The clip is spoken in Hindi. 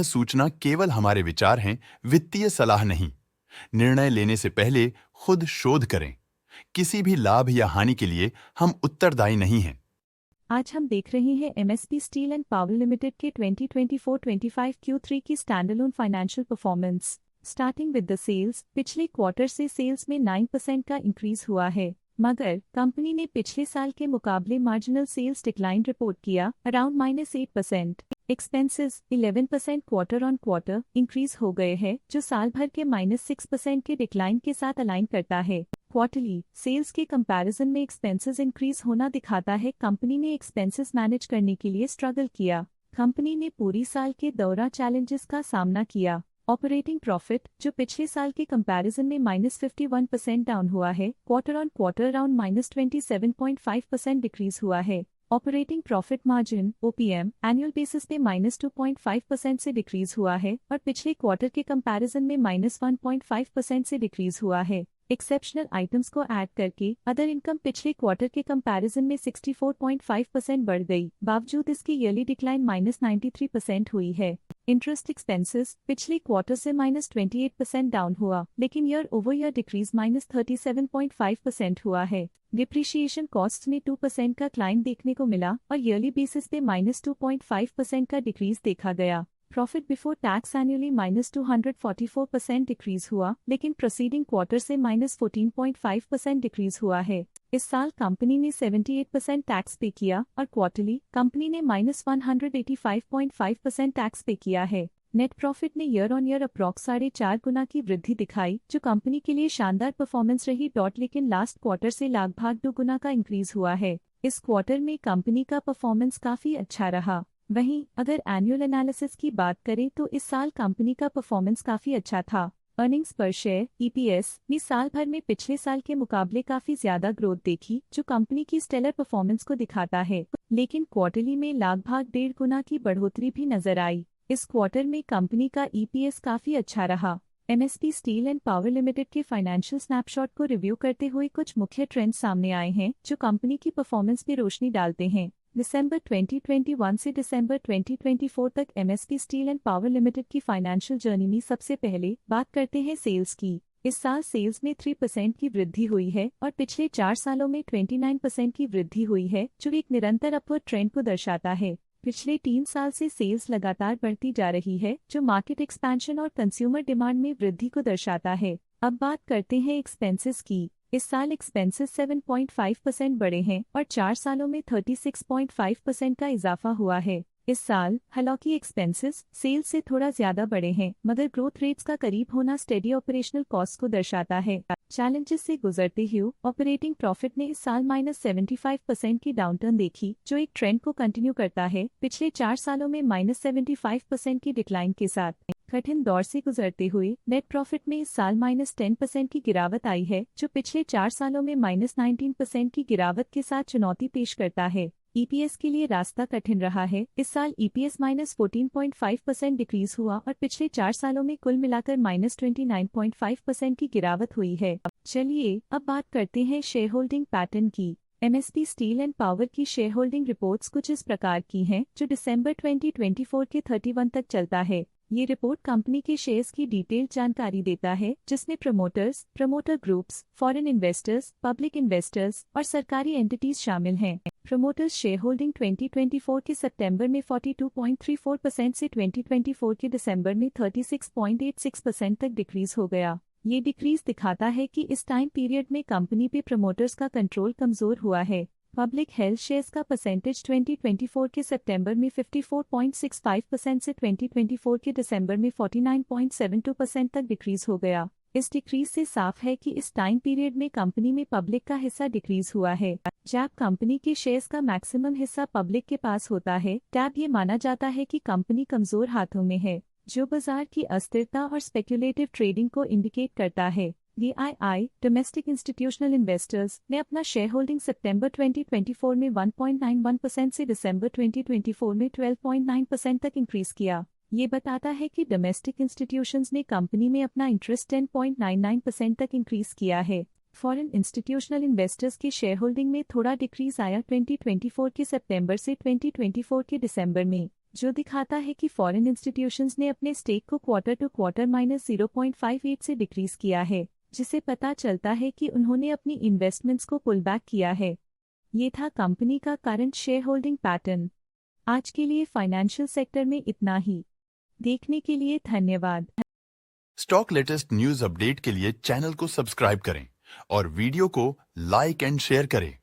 सूचना केवल हमारे विचार हैं, वित्तीय सलाह नहीं। निर्णय लेने से पहले खुद शोध करें। किसी भी लाभ या हानि के लिए हम उत्तरदायी नहीं हैं। आज हम देख रहे हैं MSP steel and power limited के 2024-25 Q3 की standalone financial performance. Starting with the sales, पिछले क्वार्टर से सेल्स में 9% का इंक्रीज हुआ है, मगर कंपनी ने पिछले साल के मुकाबले मार्जिनल सेल्स डिक्लाइन रिपोर्ट किया, around -8%। Expenses 11% quarter on quarter increase हो गए हैं, जो साल भर के -6% के डिक्लाइन के साथ अलाइन करता है। क्वार्टरली सेल्स के कंपैरिजन में एक्सपेंसेस इंक्रीज होना दिखाता है कंपनी ने एक्सपेंसेस मैनेज करने के लिए स्ट्रगल किया। कंपनी ने पूरी साल के दौरान चैलेंजेस का सामना किया। ऑपरेटिंग प्रॉफिट, जो पिछले साल के कंपैरिजन में -51% डाउन हुआ है, quarter on quarter around -27.5% decrease हुआ है। Operating profit margin OPM annual basis पे -2.5% से डिक्रीज हुआ है और पिछले क्वार्टर के कंपैरिजन में -1.5% से डिक्रीज हुआ है। एक्सेप्शनल आइटम्स को ऐड करके अदर इनकम पिछले क्वार्टर के कंपैरिजन में 64.5% बढ़ गई, बावजूद इसकी ईयरली डिक्लाइन -93% हुई है। इंटरेस्ट एक्सपेंसेस पिछले क्वार्टर से -28% डाउन हुआ, लेकिन ईयर ओवर ईयर डिक्रीज -37.5% हुआ है। डिप्रिशिएशन कॉस्ट में 2% का क्लाइम देखने को मिला और ईयरली बेसिस पे -2.5% का डिक्रीज देखा गया। Profit before tax annually -244% decrease हुआ, लेकिन प्रोसीडिंग क्वार्टर से -14.5% डिक्रीज हुआ है। इस साल कंपनी ने 78% टैक्स पे किया और क्वार्टरली कंपनी ने -185.5% टैक्स पे किया है। नेट प्रॉफिट ने ईयर ऑन ईयर अप्रॉक्स 4.5 गुना की वृद्धि दिखाई, जो कंपनी के लिए शानदार परफॉर्मेंस रही। लेकिन लास्ट क्वार्टर से लगभग 2 गुना का इंक्रीज हुआ है। इस क्वार्टर में कंपनी का परफॉर्मेंस काफी अच्छा रहा। वहीं अगर एनुअल एनालिसिस की बात करें तो इस साल कंपनी का परफॉर्मेंस काफी अच्छा था। अर्निंग्स पर शेयर ईपीएस में साल भर में पिछले साल के मुकाबले काफी ज्यादा ग्रोथ देखी, जो कंपनी की स्टेलर परफॉर्मेंस को दिखाता है। लेकिन क्वार्टरली में लगभग 1.5 गुना की बढ़ोतरी भी नजर आई। इस क्वार्टर में कंपनी का ईपीएस काफी अच्छा रहा। MSP steel and power limited के फाइनेंशियल स्नैपशॉट को रिव्यू करते हुए कुछ मुख्य ट्रेंड्स सामने आए हैं, जो कंपनी की परफॉर्मेंस पे रोशनी डालते हैं। दिसंबर 2021 से दिसंबर 2024 तक MSP steel and power limited की फाइनेंशियल जर्नी में सबसे पहले बात करते हैं सेल्स की। इस साल सेल्स में 3% की वृद्धि हुई है और पिछले 4 सालों में 29% की वृद्धि हुई है, जो एक निरंतर अपवर्ड ट्रेंड को दर्शाता है। पिछले 3 साल से सेल्स लगातार बढ़ती जा रही है, जो मार्केट एक्सपेंशन और कंज्यूमर डिमांड में वृद्धि को दर्शाता है। अब बात करते हैं एक्सपेंसेस की। इस साल एक्सपेंसेस 7.5% बढ़े हैं और 4 सालों में 36.5% का इजाफा हुआ है। इस साल हालांकि एक्सपेंसेस सेल्स से थोड़ा ज्यादा बढ़े हैं, मगर ग्रोथ रेट्स का करीब होना स्टेडी ऑपरेशनल कॉस्ट को दर्शाता है। चैलेंजेस से गुजरते हुए ऑपरेटिंग प्रॉफिट ने इस साल -75% की डाउनटर्न देखी, जो एक ट्रेंड को कंटिन्यू करता है, पिछले 4 सालों में -75% की डिक्लाइन के साथ। कठिन दौर से गुजरते हुए नेट प्रॉफिट में इस साल -10% की गिरावट आई है, जो पिछले 4 सालों में -19% की गिरावट के साथ चुनौती पेश करता है। ईपीएस के लिए रास्ता कठिन रहा है। इस साल ईपीएस -14.5% डिक्रीज हुआ और पिछले 4 सालों में कुल मिलाकर -29.5% की गिरावट हुई है। चलिए अब बात करते हैं शेयर होल्डिंग पैटर्न की। एमएसपी स्टील एंड पावर की शेयर होल्डिंग रिपोर्ट्स कुछ इस प्रकार की हैं, जो दिसंबर 2024 के 31 तक चलता है। ये रिपोर्ट कंपनी के शेयर्स की डिटेल्ड जानकारी देता है, जिसमें promoters, promoter groups, foreign investors, public investors और सरकारी एंटिटीज शामिल हैं। प्रमोटर्स शेयर होल्डिंग 2024 के सितंबर में 42.34% से 2024 के दिसंबर में 36.86% तक डिक्रीज हो गया। ये डिक्रीज दिखाता है कि इस टाइम पीरियड में कंपनी पे प्रमोटर्स का कंट्रोल कमजोर हुआ है। पब्लिक हेल्थ शेयर्स का परसेंटेज 2024 के सितंबर में 54.65% से 2024 के दिसंबर में 49.72% तक डिक्रीज हो गया। इस डिक्रीज से साफ है कि इस टाइम पीरियड में कंपनी में पब्लिक का हिस्सा डिक्रीज हुआ है। जब कंपनी के शेयर्स का मैक्सिमम हिस्सा पब्लिक के पास होता है, तब ये माना जाता है कि कंपनी कमजोर हाथों में है, जो बाजार की अस्थिरता और स्पेक्युलेटिव ट्रेडिंग को इंडिकेट करता है। DII डोमेस्टिक इंस्टीट्यूशनल इन्वेस्टर्स ने अपना शेयर होल्डिंग सितंबर 2024 में 1.91% से दिसंबर 2024 में 12.9% तक इंक्रीज किया। ये बताता है कि डोमेस्टिक इंस्टीट्यूशंस ने कंपनी में अपना इंटरेस्ट 10.99% तक इंक्रीज किया है। फॉरेन इंस्टीट्यूशनल इन्वेस्टर्स की शेयर होल्डिंग में थोड़ा डिक्रीज आया 2024 के सितंबर से 2024 के दिसंबर में। जो दिखाता है कि फॉरेन इंस्टीट्यूशंस ने अपने स्टेक को क्वार्टर टू क्वार्टर -0.58 से डिक्रीज किया है, जिसे पता चलता है कि उन्होंने अपनी इन्वेस्टमेंट्स को पुल बैक किया है। ये था कंपनी का करंट शेयर होल्डिंग पैटर्न। आज के लिए फाइनेंशियल सेक्टर में इतना ही। देखने के लिए धन्यवाद। स्टॉक लेटेस्ट न्यूज अपडेट के लिए चैनल को सब्सक्राइब करें और वीडियो को लाइक एंड शेयर करें।